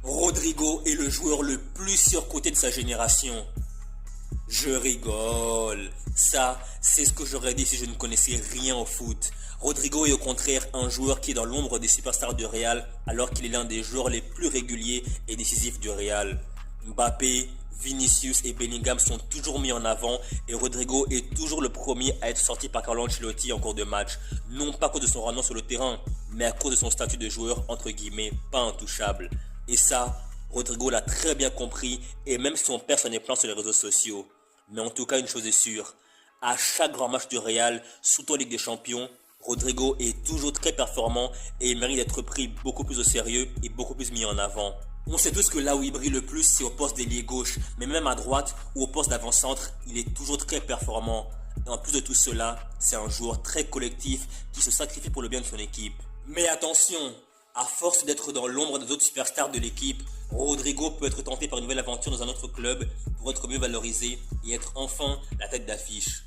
Rodrigo est le joueur le plus surcoté de sa génération. Je rigole. Ça, c'est ce que j'aurais dit si je ne connaissais rien au foot. Rodrigo est au contraire un joueur qui est dans l'ombre des superstars du Real, alors qu'il est l'un des joueurs les plus réguliers et décisifs du Real. Mbappé, Vinicius et Bellingham sont toujours mis en avant et Rodrigo est toujours le premier à être sorti par Carlo Ancelotti en cours de match. Non pas à cause de son rendement sur le terrain, mais à cause de son statut de joueur entre guillemets pas intouchable. Et ça, Rodrigo l'a très bien compris et même son père s'en est plaint sur les réseaux sociaux. Mais en tout cas, une chose est sûre, à chaque grand match du Real, surtout en Ligue des Champions, Rodrigo est toujours très performant et il mérite d'être pris beaucoup plus au sérieux et beaucoup plus mis en avant. On sait tous que là où il brille le plus, c'est au poste d'ailier gauche, mais même à droite ou au poste d'avant-centre, il est toujours très performant. Et en plus de tout cela, c'est un joueur très collectif qui se sacrifie pour le bien de son équipe. Mais attention, à force d'être dans l'ombre des autres superstars de l'équipe, Rodrigo peut être tenté par une nouvelle aventure dans un autre club pour être mieux valorisé et être enfin la tête d'affiche.